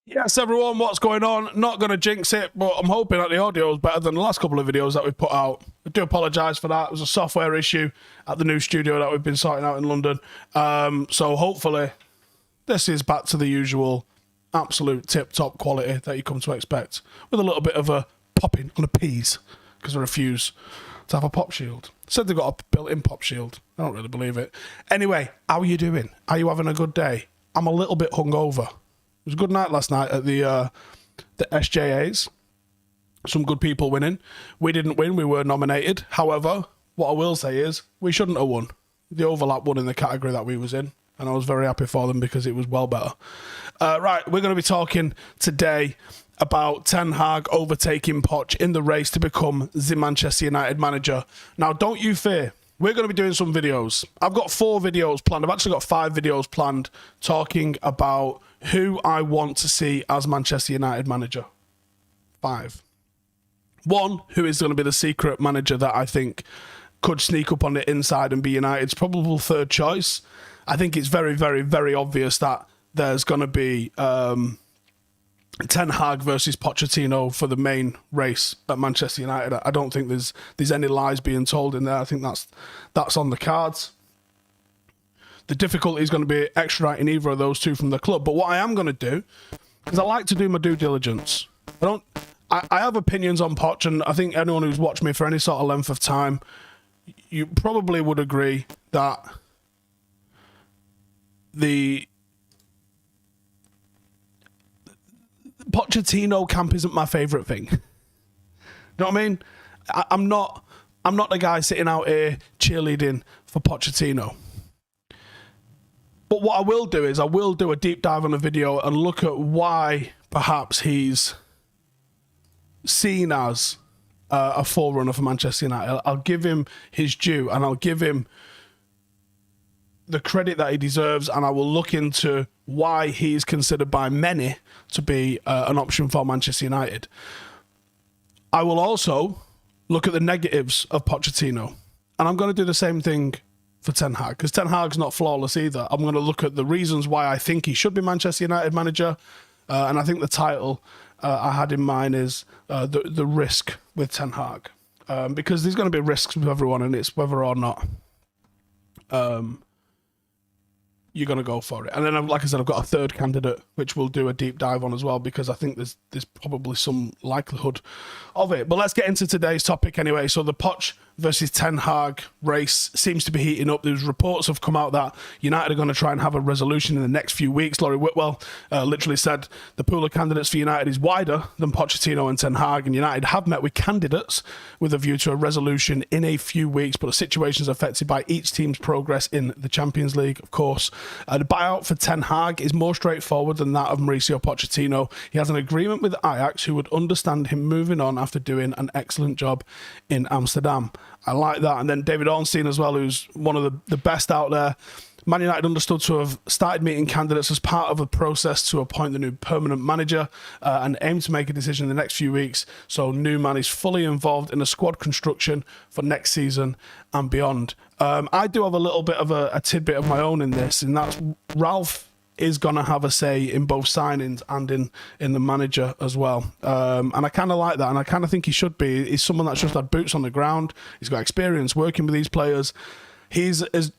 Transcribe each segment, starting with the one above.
Yes, everyone, what's going on? Not going to jinx it, but I'm hoping that the audio is better than the last couple of videos that we've put out. I do apologise for that. It was a software issue at the new studio that we've been sorting out in London. So hopefully this is back to the usual absolute tip-top quality that you come to expect, with a little bit of a popping on the P's, because I refuse to have a pop shield. Said they've got a built-in pop shield. I don't really believe it. Anyway, how are you doing? Are you having a good day? I'm a little bit hungover. It was a good night last night at the SJAs. Some good people winning. We didn't win. We were nominated. However, what I will say is we shouldn't have won. The Overlap won in the category that we was in, and I was very happy for them because it was well better. Right, we're going to be talking today about Ten Hag overtaking Poch in the race to become the Manchester United manager. Now, don't you fear. We're going to be doing some videos. I've got 4 videos planned. I've actually got 5 videos planned talking about who I want to see as Manchester United manager. 5. 1, who is going to be the secret manager that I think could sneak up on the inside and be United's probable third choice. I think it's very, very, very obvious that there's going to be Ten Hag versus Pochettino for the main race at Manchester United. I don't think there's any lies being told in there. I think that's on the cards. The difficulty is going to be extraditing either of those two from the club. But what I am going to do is I like to do my due diligence. I have opinions on Poch, and I think anyone who's watched me for any sort of length of time, you probably would agree that the Pochettino camp isn't my favourite thing. You know what I mean? I'm not the guy sitting out here cheerleading for Pochettino. But what I will do is I will do a deep dive on the video and look at why perhaps he's seen as a forerunner for Manchester United. I'll give him his due, and I'll give him the credit that he deserves, and I will look into why he's considered by many to be an option for Manchester United. I will also look at the negatives of Pochettino, and I'm going to do the same thing for Ten Hag, because Ten Hag's not flawless either. I'm going to look at the reasons why I think he should be Manchester United manager, and I think the title I had in mind is the risk with Ten Hag, because there's going to be risks with everyone, and it's whether or not you're going to go for it. And then, like I said, I've got a third candidate, which we'll do a deep dive on as well, because I think there's probably some likelihood of it. But let's get into today's topic anyway. So the Poch versus Ten Hag race seems to be heating up. There's reports have come out that United are going to try and have a resolution in the next few weeks. Laurie Whitwell literally said the pool of candidates for United is wider than Pochettino and Ten Hag, and United have met with candidates with a view to a resolution in a few weeks, but the situation is affected by each team's progress in the Champions League, of course. The buyout for Ten Hag is more straightforward than that of Mauricio Pochettino. He has an agreement with Ajax, who would understand him moving on after doing an excellent job in Amsterdam. I like that. And then David Ornstein as well, who's one of the best out there. Man United understood to have started meeting candidates as part of a process to appoint the new permanent manager and aim to make a decision in the next few weeks. So Newman is fully involved in the squad construction for next season and beyond. I do have a little bit of a tidbit of my own in this, and that's Ralph is going to have a say in both signings and in the manager as well. And I kind of like that, and I kind of think he should be. He's someone that's just had boots on the ground. He's got experience working with these players. He's as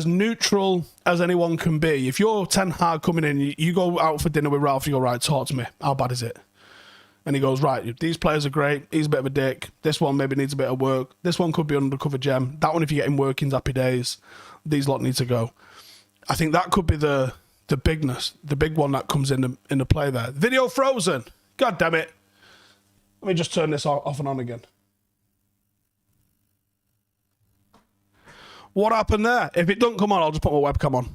neutral as anyone can be. If you're Ten Hag coming in, you go out for dinner with Ralph, you go, right, talk to me. How bad is it? And he goes, right, these players are great. He's a bit of a dick. This one maybe needs a bit of work. This one could be an undercover gem. That one, if you get him working, happy days. These lot need to go. I think that could be the bigness, the big one that comes in the play there. Video frozen. God damn it. Let me just turn this off and on again. What happened there? If it doesn't come on, I'll just put my webcam on.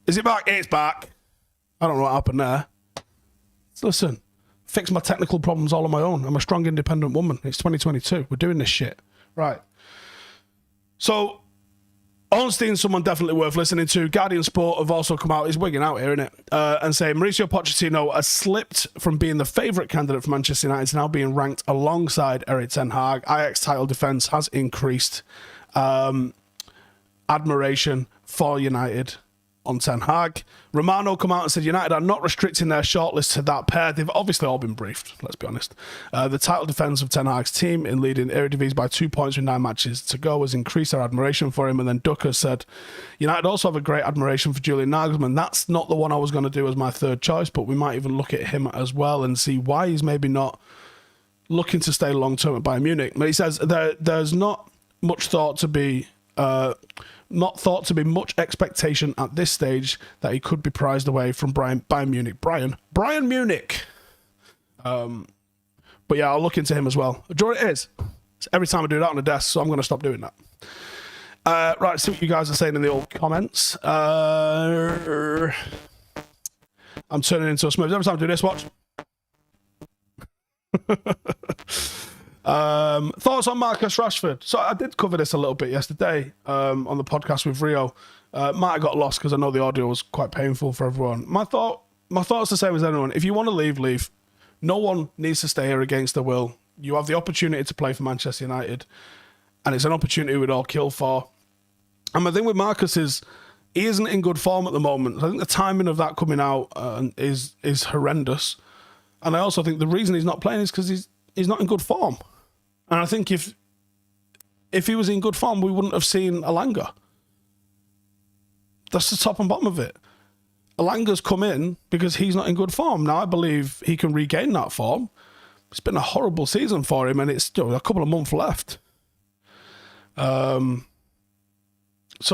Is it back? It's back. I don't know what happened there. Listen, fix my technical problems all on my own. I'm a strong, independent woman. It's 2022. We're doing this shit. Right. So, Ornstein's someone definitely worth listening to. Guardian Sport have also come out, he's wigging out here, isn't it? And say Mauricio Pochettino has slipped from being the favourite candidate for Manchester United to now being ranked alongside Erik Ten Hag. Ajax title defence has increased. Admiration for United on Ten Hag. Romano come out and said United are not restricting their shortlist to that pair. They've obviously all been briefed, let's be honest. The title defence of Ten Hag's team in leading Eredivisie by 2 points with 9 matches to go has increased our admiration for him. And then Ducker said, United also have a great admiration for Julian Nagelsmann. That's not the one I was going to do as my third choice, but we might even look at him as well and see why he's maybe not looking to stay long-term at Bayern Munich. But he says there's not much thought to be... not thought to be much expectation at this stage that he could be prized away from Bayern Munich. Bayern Munich. But yeah, I'll look into him as well. Do you know what it is? It's every time I do that on the desk, so I'm going to stop doing that. Right, see what you guys are saying in the old comments. I'm turning into a smooth. Every time I do this, watch. Thoughts on Marcus Rashford? So I did cover this a little bit yesterday on the podcast with Rio. Might have got lost because I know the audio was quite painful for everyone. My thought's the same as anyone. If you want to leave, leave. No one needs to stay here against their will. You have the opportunity to play for Manchester United, and it's an opportunity we'd all kill for. And my thing with Marcus is he isn't in good form at the moment. I think the timing of that coming out is horrendous. And I also think the reason he's not playing is because he's not in good form. And I think if he was in good form, we wouldn't have seen Elanga. That's the top and bottom of it. Elanga's come in because he's not in good form. Now, I believe he can regain that form. It's been a horrible season for him, and it's still a couple of months left. So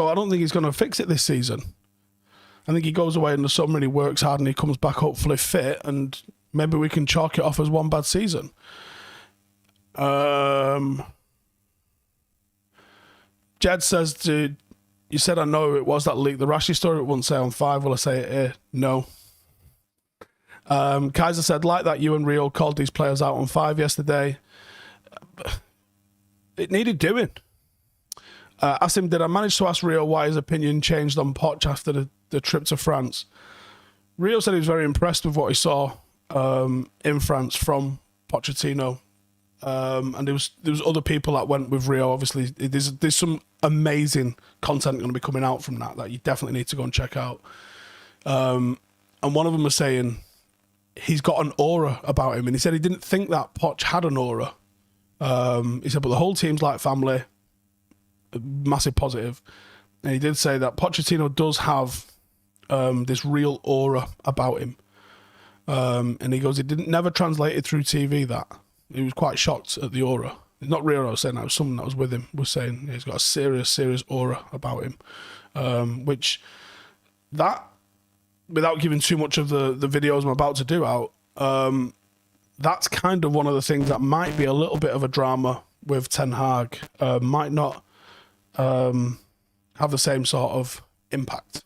I don't think he's going to fix it this season. I think he goes away in the summer and he works hard and he comes back hopefully fit, and maybe we can chalk it off as one bad season. Jed says you said I know it was that leak. The Rashi story it wouldn't say on 5. Will I say it here? No. Kaiser said, like that you and Rio called these players out on 5 yesterday. It needed doing. Asked him, did I manage to ask Rio why his opinion changed on Poch after the trip to France? Rio said he was very impressed with what he saw in France from Pochettino. And there was other people that went with Rio. Obviously, there's some amazing content going to be coming out from that you definitely need to go and check out. And one of them was saying he's got an aura about him, and he said he didn't think that Poch had an aura. He said, but the whole team's like family, massive positive. And he did say that Pochettino does have this real aura about him. And he goes, it never translated through TV that. He was quite shocked at the aura. Not Rio saying that, it was someone that was with him was saying he's got a serious aura about him. Which that, without giving too much of the videos I'm about to do out, that's kind of one of the things that might be a little bit of a drama with Ten Hag. Might not have the same sort of impact.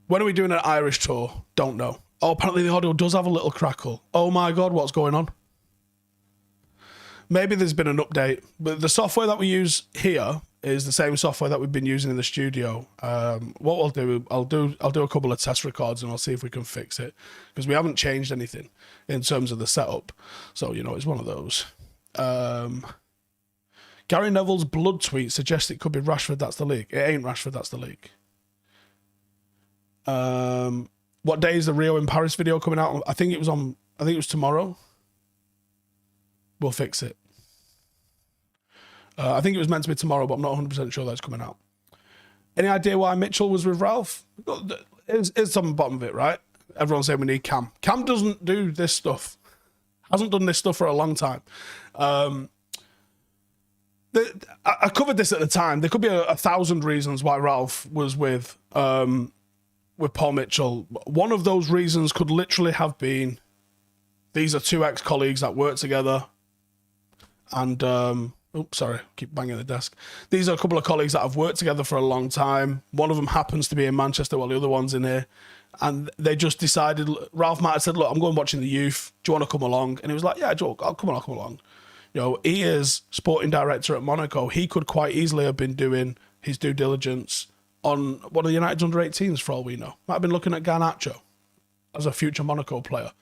When are we doing an Irish tour? Don't know. Oh, apparently the audio does have a little crackle. Oh my God, what's going on? Maybe there's been an update, but the software that we use here is the same software that we've been using in the studio. What we'll do, I'll do a couple of test records and I'll see if we can fix it, because we haven't changed anything in terms of the setup. So, it's one of those. Gary Neville's blood tweet suggests it could be Rashford, that's the leak. It ain't Rashford, that's the leak. What day is the Rio in Paris video coming out? I think it was tomorrow. We'll fix it. I think it was meant to be tomorrow, but I'm not 100% sure that's coming out. Any idea why Mitchell was with Ralph? It's on the bottom of it, right? Everyone's saying we need Cam. Cam doesn't do this stuff. Hasn't done this stuff for a long time. I covered this at the time. There could be 1,000 reasons why Ralph was with Paul Mitchell. One of those reasons could literally have been these are 2 ex-colleagues that work together, and oops, sorry, keep banging the desk. These are a couple of colleagues that have worked together for a long time. One of them happens to be in Manchester while the other one's in here, and they just decided, Ralph might have said, look, I'm going watching the youth, do you want to come along? And he was like, yeah, Joe, I'll come along. He is sporting director at Monaco. He could quite easily have been doing his due diligence on one of the United's under-18s for all we know. Might have been looking at Garnacho as a future Monaco player.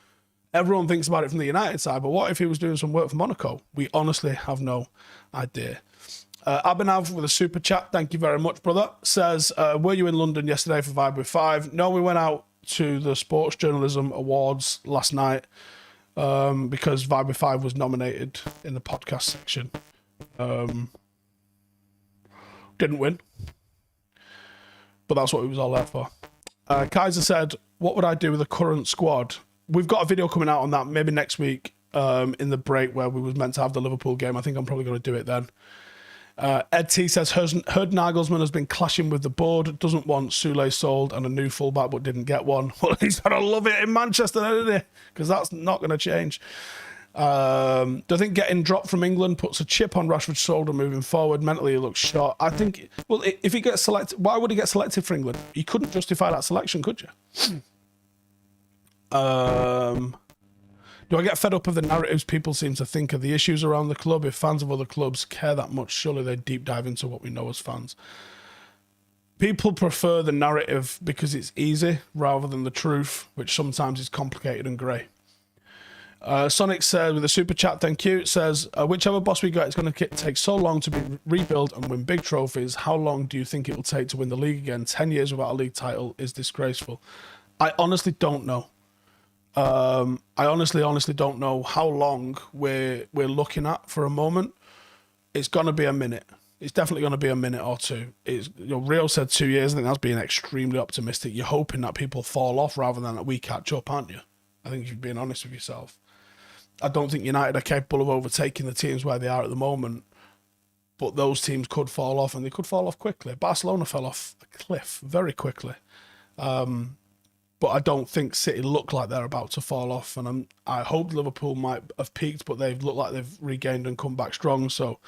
Everyone thinks about it from the United side, but what if he was doing some work for Monaco? We honestly have no idea. Abhinav with a super chat. Thank you very much, brother. Says, were you in London yesterday for Vibe with Five? No, we went out to the Sports Journalism Awards last night because Vibe with Five was nominated in the podcast section. Didn't win, but that's what it was all there for. Kaiser said, what would I do with the current squad? We've got a video coming out on that maybe next week in the break where we was meant to have the Liverpool game. I think I'm probably going to do it then. Ed T says, heard Nagelsmann has been clashing with the board, doesn't want Soule sold and a new fullback but didn't get one. Well, he's going to love it in Manchester, isn't he? Because that's not going to change. Do I think getting dropped from England puts a chip on Rashford's shoulder moving forward? Mentally, he looks short. I think, well, if he gets selected, why would he get selected for England? You couldn't justify that selection, could you? Do I get fed up of the narratives people seem to think of the issues around the club? If fans of other clubs care that much, surely they deep dive into what we know as fans. People prefer the narrative because it's easy rather than the truth, which sometimes is complicated and grey. Sonic said with a super chat, thank you, says, whichever boss we got, it's going to take so long to rebuild and win big trophies. How long do you think it will take to win the league again? 10 years without a league title is disgraceful. I honestly don't know. I honestly don't know how long we're looking at for a moment. It's going to be a minute. It's definitely going to be a minute or two. Rio said 2 years. I think that's being extremely optimistic. You're hoping that people fall off rather than that we catch up, aren't you? I think you're being honest with yourself. I don't think United are capable of overtaking the teams where they are at the moment, but those teams could fall off, and they could fall off quickly. Barcelona fell off a cliff very quickly. But I don't think City look like they're about to fall off, and I hope Liverpool might have peaked, but they've looked like they've regained and come back strong, so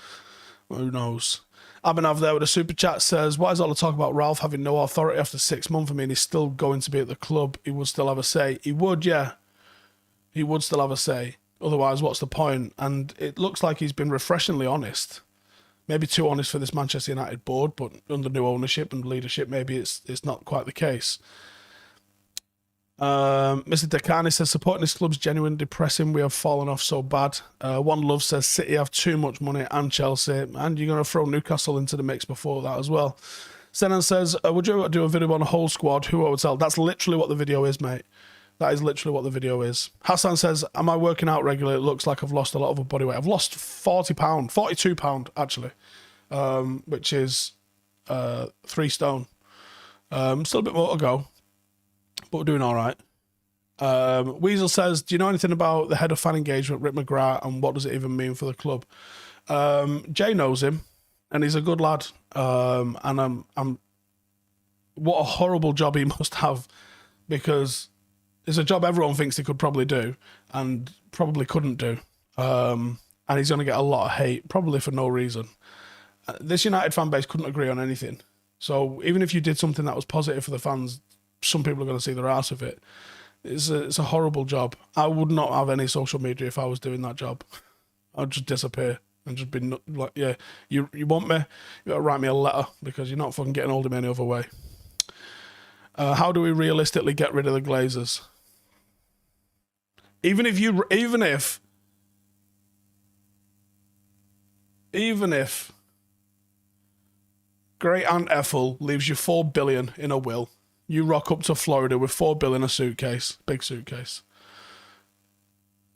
who knows. Abhinav there with a super chat says, why is all the talk about Ralph having no authority after 6 months? I mean, he's still going to be at the club. He would still have a say. He would, yeah. He would still have a say. Otherwise, what's the point? And it looks like he's been refreshingly honest. Maybe too honest for this Manchester United board, but under new ownership and leadership, maybe it's not quite the case. Mr. Decani says, supporting this club's genuinely depressing. We have fallen off so bad. One Love says, City have too much money, and Chelsea, and you're going to throw Newcastle into the mix before that as well. Senan says, would you do a video on a whole squad? Who I would tell? That's literally what the video is, mate. That is literally what the video is. Hassan says, am I working out regularly? It looks like I've lost a lot of a body weight. I've lost 40 pounds, 42 pounds actually, which is 3 stone. Still a bit more to go, but we're doing all right. Weasel says, do you know anything about the head of fan engagement, Rick McGrath, and what does it even mean for the club? Jay knows him, and he's a good lad. And I'm what a horrible job he must have, because it's a job everyone thinks he could probably do and probably couldn't do. And he's going to get a lot of hate, probably for no reason. This United fan base couldn't agree on anything. So even if you did something that was positive for the fans, some people are going to see their ass of it. It's a horrible job. I would not have any social media if I was doing that job. I'd just disappear and just be like, yeah, you want me? You got to write me a letter because you're not fucking getting hold of me any other way. How do we realistically get rid of the Glazers? Even if Great Aunt Ethel leaves you $4 billion in a will, you rock up to Florida with $4 billion in a suitcase, big suitcase.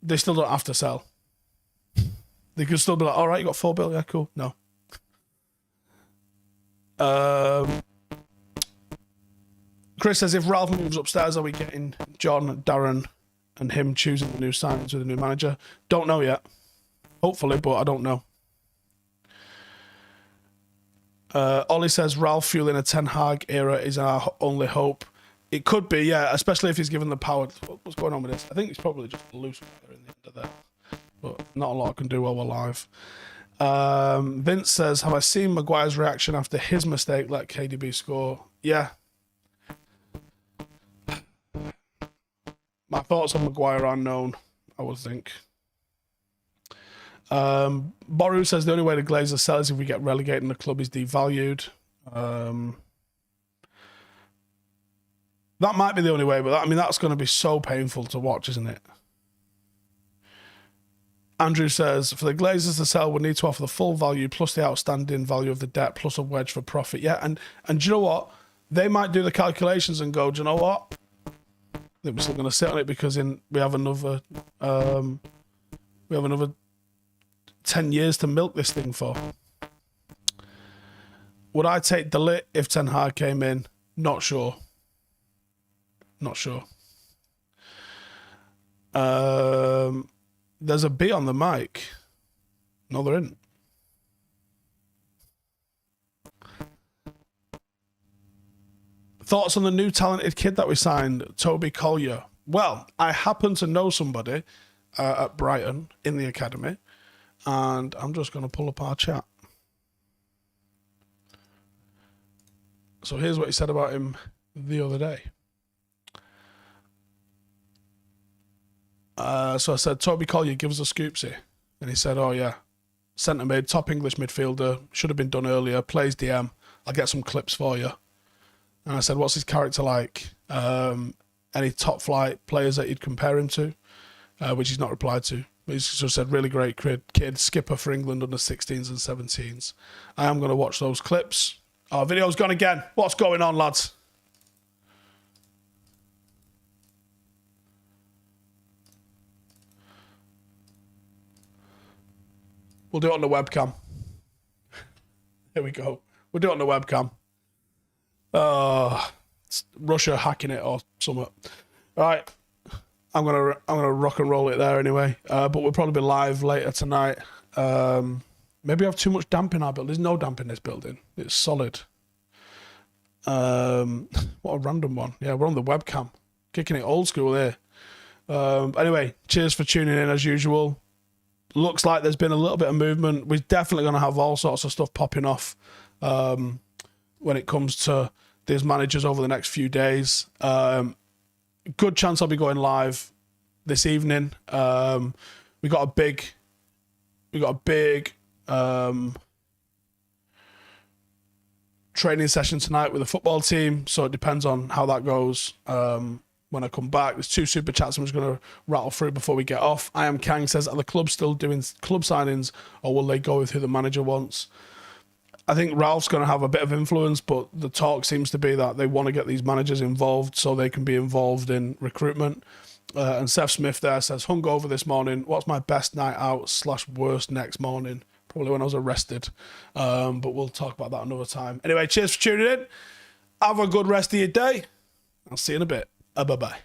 They still don't have to sell. They could still be like, all right, you got $4 billion, yeah, cool. No. Chris says, if Ralph moves upstairs, are we getting John, Darren, and him choosing the new signings with the new manager? Don't know yet. Hopefully, but I don't know. Ollie says, Ralph fueling a Ten Hag era is our only hope. It could be, yeah, especially if he's given the power. What's going on with this? I think he's probably just a loose wire in the end of that. But not a lot I can do while we're live. Vince says, have I seen Maguire's reaction after his mistake let KDB score? Yeah. My thoughts on Maguire are known, I would think. Boru says the only way the Glazers sell is if we get relegated and the club is devalued. That might be the only way, but that's going to be so painful to watch, isn't it? Andrew says, for the Glazers to sell, we need to offer the full value plus the outstanding value of the debt plus a wedge for profit. Yeah, and do you know what? They might do the calculations and go, do you know what? I think we're still going to sit on it because we have another 10 years to milk this thing for. Would I take De Ligt if Ten Hag came in? Not sure. Not sure. There's a B on the mic. No, there isn't. Thoughts on the new talented kid that we signed, Toby Collier? Well, I happen to know somebody at Brighton in the academy, and I'm just going to pull up our chat. So here's what he said about him the other day. So I said, Toby Collier, give us a scoopsy. And he said, oh yeah, centre mid, top English midfielder, should have been done earlier, plays DM, I'll get some clips for you. And I said, what's his character like? Any top flight players that you'd compare him to? Which he's not replied to. But he's just said, really great kid, skipper for England under 16s and 17s. I am going to watch those clips. Our video's gone again. What's going on, lads? We'll do it on the webcam. Here we go. We'll do it on the webcam. It's Russia hacking it or something. All right. I'm gonna rock and roll it there anyway. But we'll probably be live later tonight. Maybe I have too much damp in our building. There's no damp in this building. It's solid. What a random one. Yeah, we're on the webcam. Kicking it old school here. Anyway, cheers for tuning in as usual. Looks like there's been a little bit of movement. We're definitely going to have all sorts of stuff popping off when it comes to these managers over the next few days. Good chance I'll be going live this evening. We got a big training session tonight with the football team, so it depends on how that goes. When I come back, there's 2 super chats I'm just going to rattle through before we get off. I am Kang says, are the club still doing club signings or will they go with who the manager wants? I think Ralph's going to have a bit of influence, but the talk seems to be that they want to get these managers involved so they can be involved in recruitment. And Seth Smith there says, hungover this morning. What's my best night out / worst next morning? Probably when I was arrested. But we'll talk about that another time. Anyway, cheers for tuning in. Have a good rest of your day. I'll see you in a bit. Bye-bye.